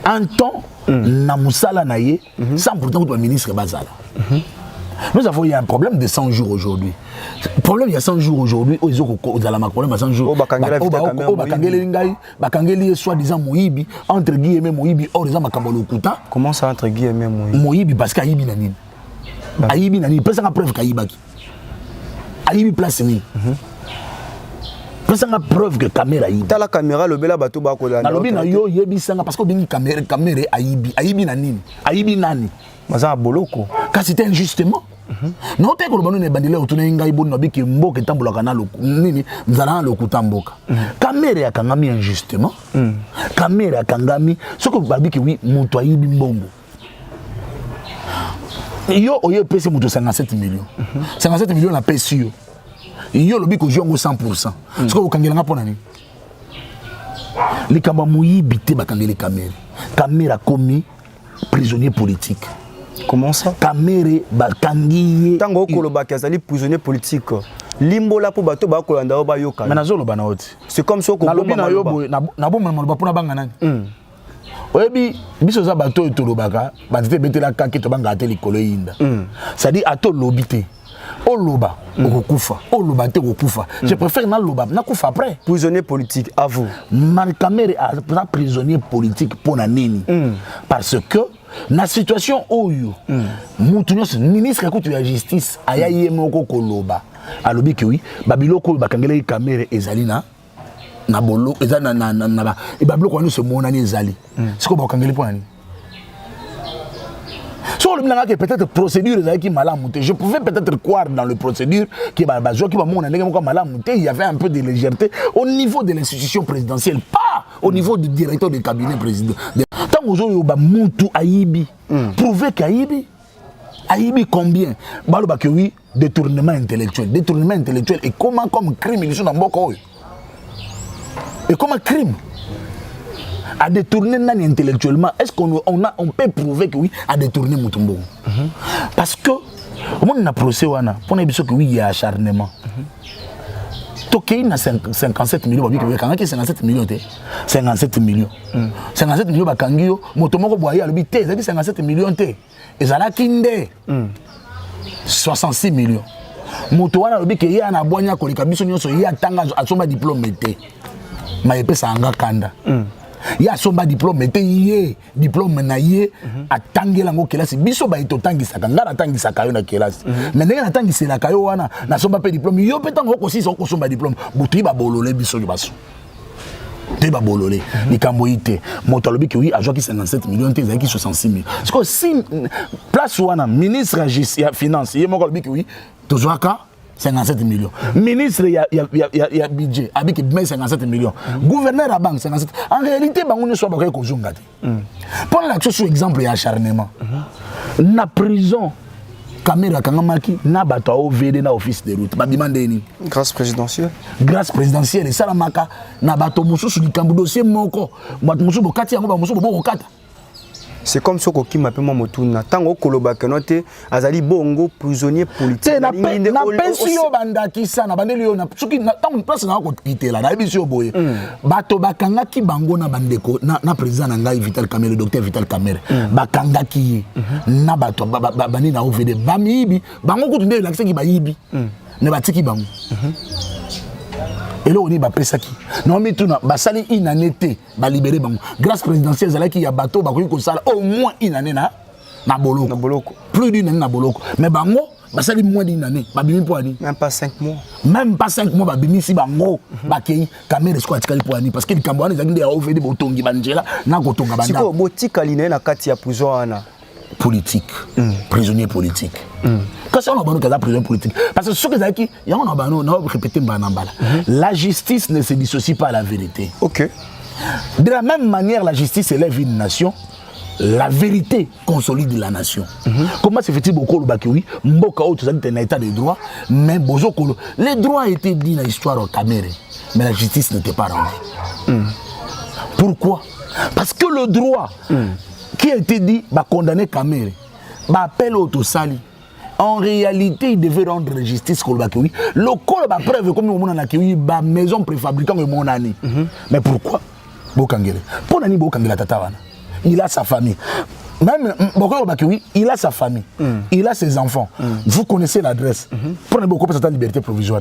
un temps na musala naye sans pourtant que le ministre bazala. Nous avons eu un problème de 100 jours aujourd'hui. Le problème il y a 100 jours aujourd'hui, ils ont un problème à 100 jours. Bakangeli soi-disant Moïbi, entre guillemets Moïbi, hors des Makambolokuta. Comment ça entre guillemets Moïbi? Moïbi parce qu'Aïbi Nanine. Aïbi Nanine, personne n'a preuve qu'Aïbaki. Aïbi place ni. Personne n'a preuve que caméra Aïbi. T'as la caméra, le bel bateau bako là. Nalobi na yo yebi sanga parce que bini caméra Aïbi, Aïbi Nanine, Aïbi Nani. Maza boloko. Car c'était injustement. Non te ko banu ne bandile otuna ngai bonno biki mboka tambola kana lo nini nzala lo kutamboka. Caméra ya kangami injustement. Caméra ya kangami soko babiki oui muto Aïbi mbongo. Yo oye pese muto 57 millions. 57 millions na pese yo. Yo lobi ko jongo 100%. Soko okangela nga pona ni. Likamba muyibi te bakangeli caméra. Caméra komi prisonnier politique. Comment ça? Kamere bakangiye. Tango koloba kazali prisonnier politique. Limbola po bato ba kolanda ba yoka. Mais nazolo bana oti. C'est comme ça ko bomba na yobo na bomba na pona banga nani. Oyebi biso za bato etolobaka bandite betela kaki to banga ateli kolo yinda. Ça dit ato lobité. Oloba okufa, oloba te okufa. Je préfère na loba na kufa après. Prisonnier politique à vous. Kamere a prisonnier politique pour na nini. Parce que na situation oyo mutu nyonso ministre akutu ya justice aya ye moko koloba alobi ke oui babiloko bakangela kamera ezali na bolo ezali na ba e babiloko wana se monani ezali siko bakangeli po nani so le minanga que peut-être procédure ezali ki malamu te je pouvais peut-être croire dans le procédure qui ba bazo ki ba mona ndenge moko malamu te il y avait un peu de légèreté au niveau de l'institution présidentielle pas au niveau du directeur du cabinet président. Tant aujourd'hui ba mutu Aïbi prouver qu'Aïbi combien baloba que oui détournement intellectuel et comment comme crime ils sont dans beaucoup et comme un crime à détourner nani intellectuellement. Est-ce qu'on peut prouver que oui, à détourner Mutumbo? Parce que, on a procès, pour nous que oui, il y a acharnement. Toké na 57 millions, quand 57 millions, 57 millions. 57 millions, bakangio, motomoko boya le bité, 57 millions té. Et ça la kinde. 66 millions. Motowana le bité, ya na bonya ko likabiso nyonso ya tanga asomba diplôme té. Ma epesa anga kanda. Ya somba diplôme té yé, diplôme na yé atangela ngo kelasi biso ba itotangisaka ngara tangisaka yo na kelasi. Mais ndenge na tangisela kayo wana na somba pe diplôme yo petango ko sisa ko somba diplôme butu ba bolole biso yo baso. Te ba bolole likambo ite moto alobi ki oui ajoki 57 millions te zaki 66 millions. Parce que si place wana ministre ya finance yé moko alobi ki oui tozwaka 57 millions. Ministre, il y a budget, avec 57 millions. Gouverneur à banque, 57. En réalité, on ne soit pas pour la chose, exemple, il y a acharnement. La prison, caméra, kangamaki, na bato au VD, na office de route. Grâce présidentielle. Grâce présidentielle. Et ça, la maka, na bato moussou sur le camp dossier, moko. Bato moussou, bokati, yango, moussou, bokata. C'est comme ça qu'on m'a appelé Motuna. Tant que Koloba Kenote, Azali Bongo, prisonnier politique. C'est na pension bandaki ça, na bandeli yo na soki na tant place na ko quitter là, na biso boye. Bato bakanga ki bango na bandeko na président na ngai Vital Kamerhe, docteur Vital Kamerhe. Bakanga ki na bato bani na OVD bamibi, bango ko tunde l'accès ki bayibi. Ne batiki bango. Et là, on est qui non, mais tout basali une année, ba libéré bango. Grâce présidentielle, zala qui y a bateau, ba ko sala au moins une année na boloko. Plus d'une année na boloko. Mais bango, basali moins d'une année, ba bimi pour ani. Même pas 5 mois. Même pas 5 mois, ba bimi si bango, ba kei Kamerhe sko atikali pour ani parce que le Cambodge ezaki nde OVD botongi banjela na kotonga banda. Siko botika line na kati ya prison ana. Politique, prisonnier politique. Quand on a besoin de prisonnier politique, parce que ce que j'ai dit, il y a un répété la justice ne se dissocie pas à la vérité. Ok. De la même manière, la justice élève une nation. La vérité consolide la nation. Comment se fait-il beaucoup le Bakoui, Mboka ou tout ça, un état de droit, mais Bozokolo, les droits étaient dit dans l'histoire au Kamerhe, mais la justice n'était pas rendue. Pourquoi? Parce que le droit qui a été dit, va condamner Kamerhe, va appeler au Sali. En réalité, il devait rendre justice au Bakoui. Le col va preuve comme on a dit, la maison préfabriquant de mon année. Mais pourquoi? Bokangele. Pour Nani Bokangela Tatawana. Il a sa famille. Même Bokangele Bakoui, il a sa famille. Il a ses enfants. Vous connaissez l'adresse. Prenez beaucoup de liberté provisoire.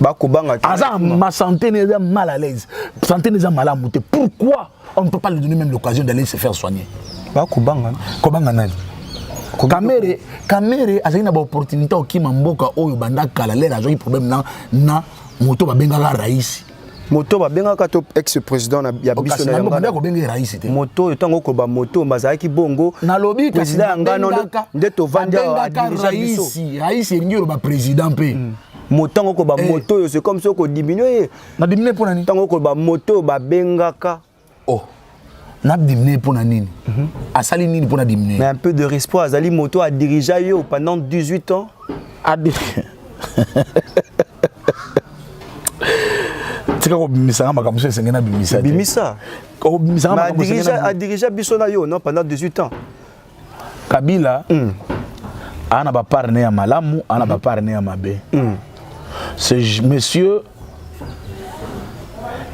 Ma santé n'est pas mal à l'aise. Ma santé n'est pas mal à monter. Pourquoi on ne peut pas lui donner même l'occasion d'aller se faire soigner? Kamerhe a une opportunité qui m'a mboka oyo banda kala l'air a problème na moto ba benga raïs. Moto ba benga ka top ex-président na ya biso na banda ko benga raïs te. Moto tango ko ba moto bazaki bongo na lobi président ngano ndeto vanda raïs ngiro ba président pe. Motango ko ba moto c'est comme ça ko diminuer. Na diminuer pour nani? Tango ko ba moto ba benga ka. Oh. Na diminuer pour nani? Asali nini pour na diminuer? Mais un peu de respect, Azali Moto a dirigé pendant 18 ans. Tu sais Bimisa ma comme ça c'est ngena Bimisa. Bimisa. Bimisa ma a dirigé Bissona yo non pendant 18 ans. Kabila ana ba partenaire ya malamu, ana ba partenaire ya mabe. Ce monsieur,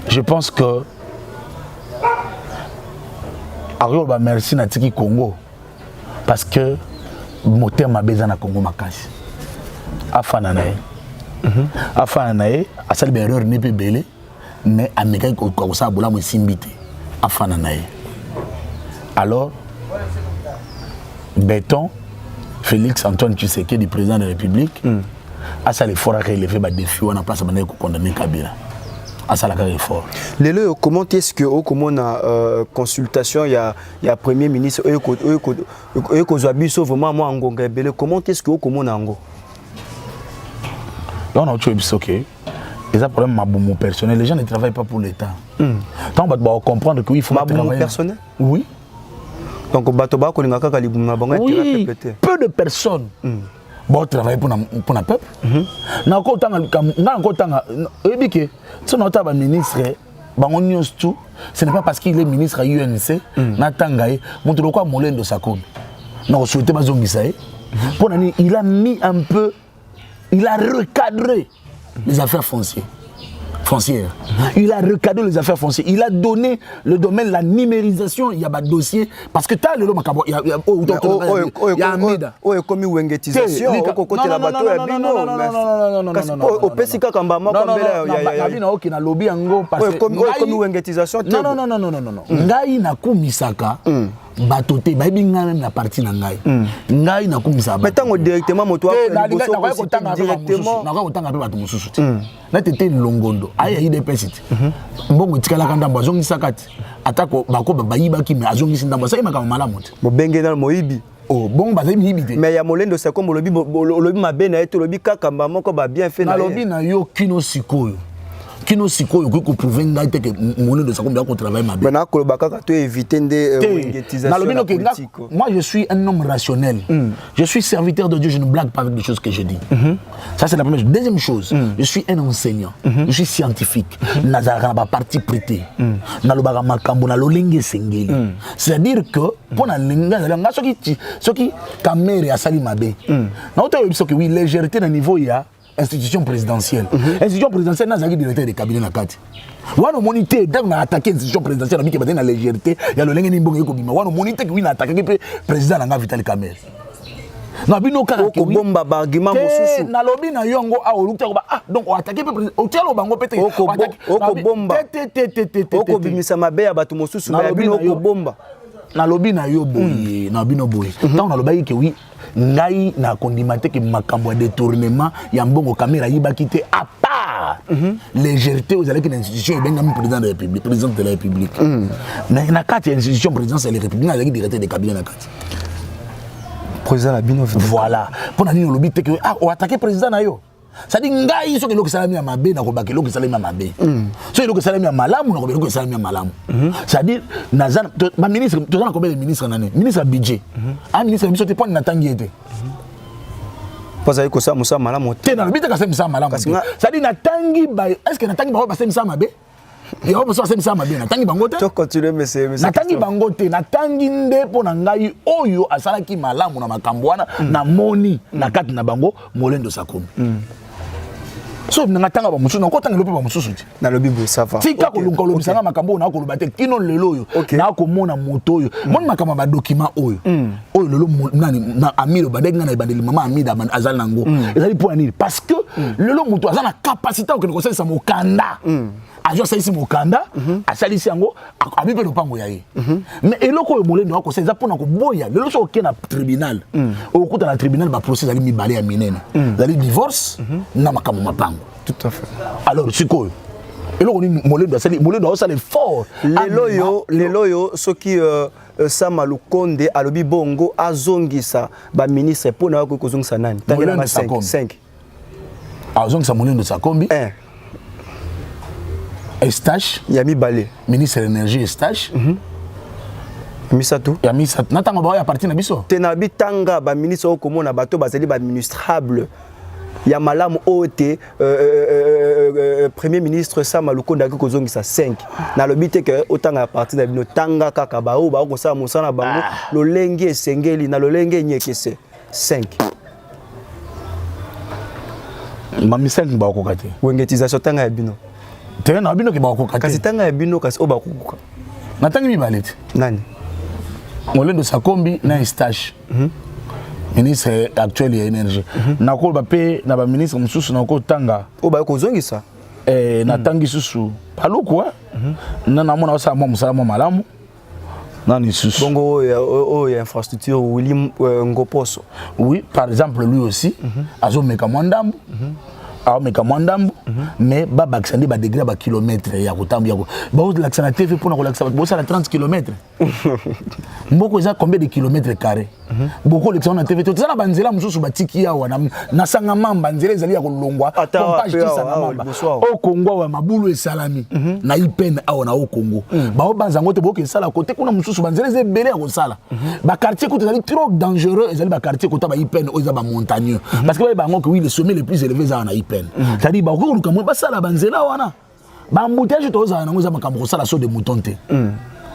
je pense que Arioba merci na tiki Congo parce que moteur ma besoin na Congo makasi. Afana nae. Afana nae, asali ba erreur ne pe belé mais ameka ko sa bola mo simbité. Afana nae. Alors Béton Félix Antoine Tshisekedi, président de la République, a ça l'effort à relever ba défi on a place à condamner Kabila. À ça la effort. Lelo comment est-ce que comment na consultation il y a premier ministre ko zoabiso vraiment moi ngonga belé comment est-ce que comment na ngo? Là on a autre chose OK. Et ça problème mon personnel, les gens ne travaillent pas pour l'État. Tant on va comprendre qu'il faut travailler personnel. Oui. Donc bato ba ko linga kaka libuma bango oui, peu de personnes. Bon travailler pour le peuple. Na ko tanga na ko tanga ebike so nota ba ministre ce n'est pas parce qu'il est ministre à UNC, Natangaye, montre quoi Molendo Sakomi. Non, souhaité Bazongisae. Il a mis un peu, il a recadré les affaires foncières. Il a recadré les affaires foncières. Il a donné le domaine, la numérisation. Il y a des dossiers. Parce que tu as le lot, il y a un mida. Il y a commis wengetisation. Non. Ngai na kumisaka batote ba binga même na partie na ngai. Ngai na kumisaka. Mais tant directement moto directement na ko tanga pe bato mususu. Na tete longondo. Aya IDPS. Mbongo tikala kanda bazongi sakati. Atako bako bayibaki me azongi sindamba sa imaka malamu. Mo benge na moyibi. Oh bon bazali mibité. Mais ya molendo c'est comme lobi mabena eto lobi kakamba moko ba bien fait na lobi na yo kino sikoyo. Kino sikoyo ko prouver ngai te que molendo ça comme ko travailler ma bien. Maintenant ko bakaka to éviter de politique. Moi je suis un homme rationnel. Je suis serviteur de Dieu, je ne blague pas avec des choses que je dis. Ça c'est la première chose. Deuxième chose, je suis un enseignant. Je suis scientifique. Nazara ba parti prêté. Na lobaka makambo na lolenge sengeli. C'est-à-dire que pour na linga soki kamere asali mabe. Na oto yobiso que oui légèreté na niveau ya institution présidentielle. Institution présidentielle n'a pas directeur de cabinet na kati. Wano monité donc na attaquer institution présidentielle na biki na légèreté, ya lo lenge ni mbongo yeko bima. Wano monité que oui na attaquer président na Vital Kamerhe. Na bino kaka ko bomba ba argument mosusu. Na lobi na yongo a olukta ko ba donc o attaquer o tialo bango pete. Oko bomba. Oko bimisa mabe ya batu mosusu na bino ko bomba. Na lobi na yo boye, na bino boye. Tant na lobi ke oui ngai na kondimate ke makambo ya détournement ya mbongo caméra yibaki te à part légèreté aux allez que l'institution est bien président de la République, président de la République. Na kati institution présidence de la République na directeur de cabinet na kati. Président la bino voilà. Pour na ni lobi te ke o attaquer président na yo. Ça dit ngai so ke loko salami ya mabe na ko ba ke loko salami ya mabe. So loko salami ya malamu na ko loko salami ya malamu. Ça dit nazana ma ministre tu as combien de ministres nani? Ministre budget. Ah ministre biso te point na tangi ete. Pas ay ko sa musa malamu. Te na bita ka sa musa malamu. Ça dit na tangi ba est-ce que na tangi ba sa musa mabe? Et on peut se faire mabe na tangi bango te. Tu continues mais c'est na tangi bango te na tangi nde po na ngai oyo asalaki malamu na makambo wana na moni na kati na bango Molendo Sakomi. So na tanga ba mususu na ko tanga lopi ba mususu ti na lobi bo ça va tika ko lunga lobi sanga makambo na ko lobate kino lelo yo na ko mona moto yo moni makama ba document oyo oyo lelo nani na amiro badenga na ibandeli mama amida azal nango ezali pour nini parce que lelo moto azana capacité ko ko salisa mokanda ajo salisi mokanda asalisi yango abipe lopango yaye mais eloko yo Molendo ko salisa pour na ko boya lelo so ke na tribunal okuta na tribunal ba procès ali mibale ya minene zali divorce na makambo mapango. Tout à fait. Alors, c'est quoi? Et là, on dit Molendo a salé fort. Les loyaux, ceux qui Sama Lukonde, Alobi Bongo, Azongisa, ba ministre, pour n'a pas que ça nani. Molendo 5. Azongisa Molendo Sakombi. 1. Estache. Yami Balé. Ministre de l'énergie Estache. Misato. Yami Sato. Natanga ba ya parti na biso. Tenabi tanga ba ministre o komo na bato bazali ba administrable. Ya malamu ote premier ministre Sama Lukonde ko zongisa 5 na lobite ke otanga parti na bino tanga kaka ba o ba ko sa musana bango lo lenge sengeli na lo lenge nyekese 5 mami 5 ba ko kate wengetisation tanga ya bino te na bino ke ba ko kate kasi tanga ya bino kasi o ba ko kuka na tanga mi baleti nani Molendo Sakombi na Estache ministre actuel ya énergie na ko ba pe na ba ministre mususu na ko tanga o ba ko zongisa na tangi susu paluku na na mona sa mo musala mo malamu na ni susu bongo ya infrastructure William Ngoposo oui par exemple lui aussi azo meka mwandambu meka mwandambu mais ba baksandi ba degré ba kilomètre ya kotambu ya ba l'accent TV pour na ko l'accent bo ça 30 km mboko za combien de kilomètres carrés beaucoup l'accent na TV to za na banzela mususu batiki ya wana na sanga mamba nzela ezali ya kolongwa pompage kisa na mamba o Kongo wa mabulu esalami na ipene awa na o Kongo ba o banzango te boke sala côté kuna mususu banzela ezebele ya kosala ba quartier côté ezali trop dangereux ezali ba quartier côté ba ipene o za ba montagneux parce que ba bango que oui le sommet le plus élevé za na ipene c'est-à-dire ba ko luka mo ba sala banzela wana L'embouteillage, tu as un saut de mouton.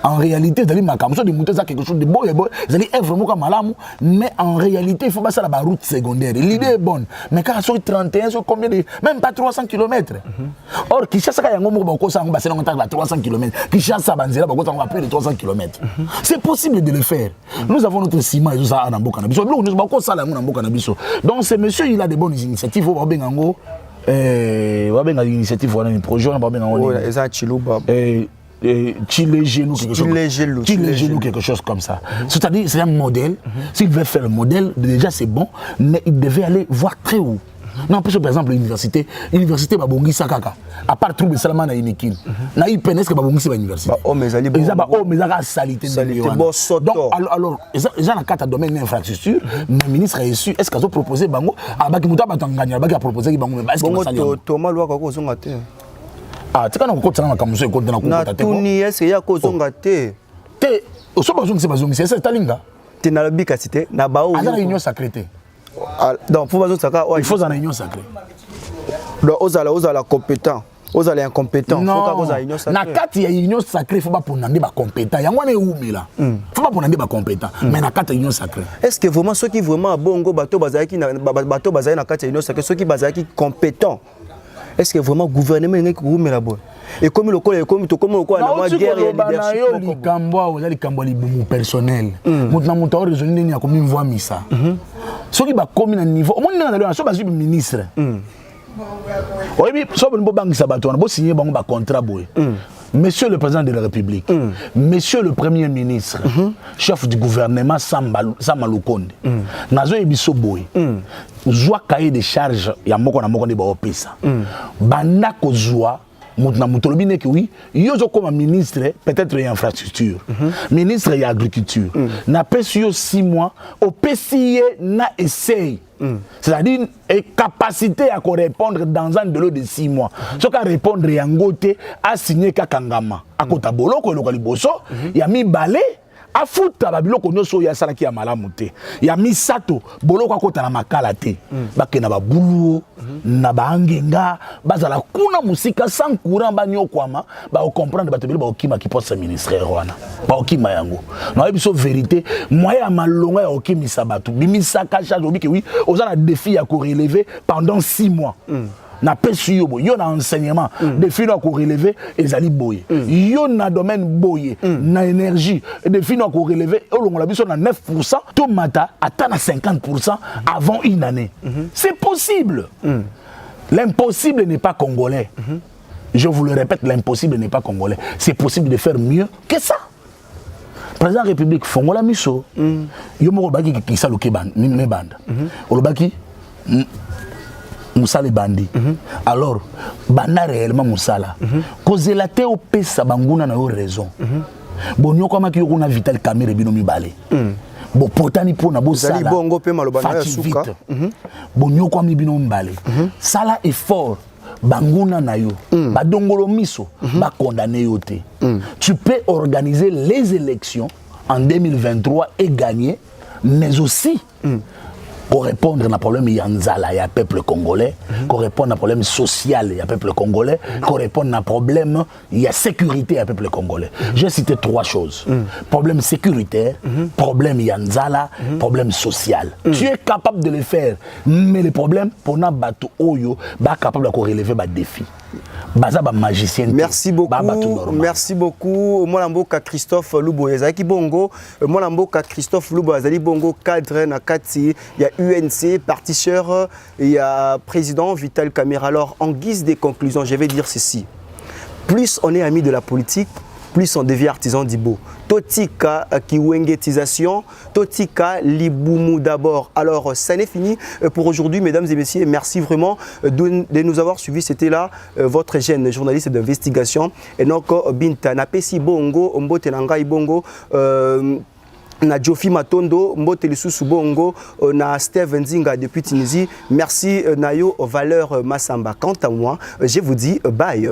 En réalité, de mouton, c'est quelque chose de beau, c'est vraiment malamu, mais en réalité, il faut pas ça la route secondaire. L'idée est bonne, mais quand sur 31, sur combien de. Même pas 300 km. Or, Kinshasa, il y a un 300 km. Kinshasa, il y a plus de 300 km. C'est possible de le faire. Nous avons notre ciment et tout ça dans Boka Nabiso. Nous avons ça dans Boka Nabiso. Donc, ce monsieur, il a des bonnes initiatives. Il va bien en gros. Il va bien en initiative, il va un projet, il va bien en gros. Chile genou quelque chose comme ça. C'est-à-dire c'est un modèle. S'il veut faire le modèle, déjà c'est bon, mais il devait aller voir très haut. Non, par exemple l'université Babongi Sakaka. À part trouble seulement na Inikil. Na IPNS que Babongi c'est l'université. Oh mais ali bon. Mais ça salité. Donc alors ils ont la carte domaine d'infrastructure, le ministre a reçu est-ce qu'ils ont proposé bango abaki muta batanganya abaki a proposé bango mais est-ce que ça Thomas loi ko zonga te. Ah, tu connais encore ça dans comme ça et contre na tuni est-ce qu'il y a ko zonga te te so bazongi c'est talinga te na lobika cité na bao à la réunion sacrée. Donc pour bazongi saka il faut une réunion sacrée. Donc osala compétent osala incompétent faut ka osala réunion sacrée na kati ya réunion sacrée faut pas pour nande ba compétent yango na umela faut pas pour nande ba compétent mais na kati ya réunion sacrée est-ce que vraiment ceux qui vraiment bongo bato bazaki na kati ya réunion sacrée ceux qui bazaki compétent est-ce que vraiment gouvernement est là bas et comme le la guerre et leadership likambo libumu personnel mutu mutu a raisonné nini ya komi mvoa misa soki ba komi na niveau au monde na so ba suis ministre oyebi so bo bangisa bato na bo signer bango ba contrat boy. Monsieur le président de la République, Monsieur le Premier ministre, chef du gouvernement Sama Lukonde, nazo ebiso boy, zwa cahier de charge ya moko na moko de ba opesa. Banda ko zwa mutna mutolobi ne ki oui, yo zo comme ministre peut-être y infrastructure, ministre y agriculture. Na pesi yo 6 mois, opesi na essaye. C'est-à-dire capacité à répondre dans un délai de 6 mois. Ce qu'à répondre à Ngote a signé Kakangama. À Kota Boloko, Lokaliboso, il y a mis balai. A futa babiloko nyoso ya salaki ya malamu te ya misato boloko akota na makala te bakena babulu na baangenga bazala kuna musika sans courant banyokwama ba comprendre batebele ba okima ki poste ministère wana ba okima yango na biso vérité moyen ya malonga ya okimisa batu bimisa ka charge obiki oui ozana défi ya ko relever pendant 6 mois na pesi yo boy yo na enseignement défi na ko relever ezali boye yo na domaine boye na énergie défi na ko relever olongola biso na 9% to mata ata na 50% avant une année c'est possible. L'impossible n'est pas congolais. Je vous le répète, l'impossible n'est pas congolais. C'est possible de faire mieux que ça. Président de la République fongola miso yo mo baki ki saloke band ni band olobaki Moussa les bandits. Alors, bana réellement Moussala. Cause la te opesa banguna na yo raison. Bonyo kama ki yokuna vital camera bino mi balé. Bo potani pona bo sala. Zali bongo pe malobana ya suka. Bonyo kwa mi bino mbale. Sala effort banguna na yo. Ba dongolo miso ba condamné yo te. Tu peux organiser les élections en 2023 et gagner, mais aussi pour répondre à un problème yanzala, il y a peuple congolais, pour répondre à un problème social, il y a peuple congolais, pour répondre à un problème, il y a sécurité, il y a peuple congolais. J'ai cité 3 choses. Problème sécuritaire, problème yanzala, problème social. Tu es capable de le faire, mais le problème, pour nous, Oyo, ba capable de relever le défi. Merci beaucoup. Merci beaucoup. Moi mboka Christophe Lubo ezaki bongo. Moi mboka Christophe Lubo azali bongo cadre na kati ya UNC partisseur il y a président Vital Kamerhe. Alors en guise de conclusion, je vais dire ceci. Plus on est ami de la politique, plus on devient artisan d'Ibo. Totika kiwengetisation, Totika liboumou d'abord. Alors, ça n'est fini pour aujourd'hui, mesdames et messieurs. Merci vraiment de nous avoir suivis. C'était là votre chaîne journaliste d'investigation. Et donc, Binta Napesi Bongo, Mbote Nangai Bongo. Na Jofi Matondo, Mbote Lisusu Bongo, na Steve Nzinga depuis Tunisie. Merci Nayo Valeur Massamba. Quant à moi, je vous dis bye.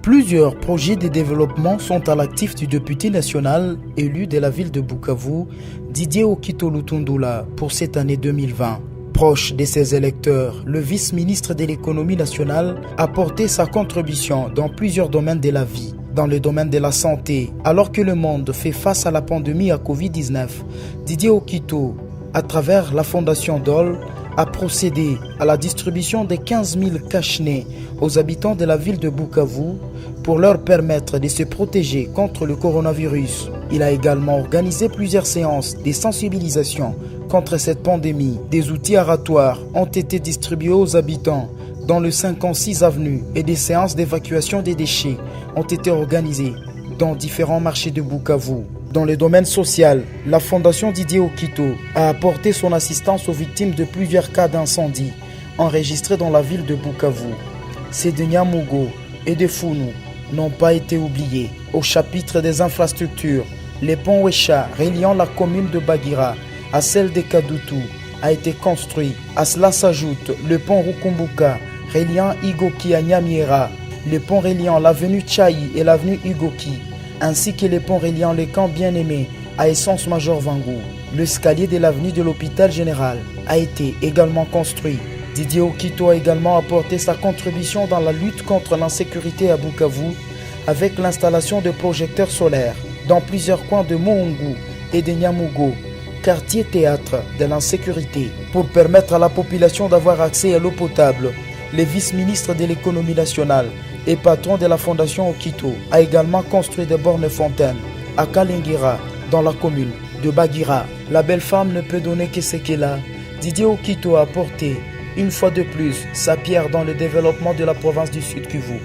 Plusieurs projets de développement sont à l'actif du député national élu de la ville de Bukavu, Didier Okito Lutundula, pour cette année 2020. Proche de ses électeurs, le vice-ministre de l'économie nationale a porté sa contribution dans plusieurs domaines de la vie. Dans le domaine de la santé, alors que le monde fait face à la pandémie à Covid-19, Didier Okito, à travers la fondation Dole, a procédé à la distribution de 15 000 cache-nez aux habitants de la ville de Bukavu pour leur permettre de se protéger contre le coronavirus. Il a également organisé plusieurs séances de sensibilisation contre cette pandémie. Des outils aratoires ont été distribués aux habitants dans le 56 avenue et des séances d'évacuation des déchets ont été organisées dans différents marchés de Bukavu. Dans le domaine social, la Fondation Didier Okito a apporté son assistance aux victimes de plusieurs cas d'incendie enregistrés dans la ville de Bukavu. Ces de Nyamugo et de Funu n'ont pas été oubliés. Au chapitre des infrastructures, le pont Wesha reliant la commune de Bagira à celle de Kadutu a été construit. À cela s'ajoute le pont Rukumbuka reliant Igoki à Nyamiera, le pont reliant l'avenue Tchaï et l'avenue Igoki, ainsi que les ponts reliant les camps bien-aimés à Essence Major Vangou. L'escalier de l'avenue de l'hôpital général a été également construit. Didier Okito a également apporté sa contribution dans la lutte contre l'insécurité à Bukavu avec l'installation de projecteurs solaires dans plusieurs coins de Mohungu et de Nyamugo, quartier théâtre de l'insécurité, pour permettre à la population d'avoir accès à l'eau potable. Le vice-ministre de l'économie nationale et patron de la fondation Okito a également construit des bornes fontaines à Kalingira, dans la commune de Bagira. La belle femme ne peut donner que ce qu'elle a. Didier Okito a apporté une fois de plus sa pierre dans le développement de la province du Sud Kivu.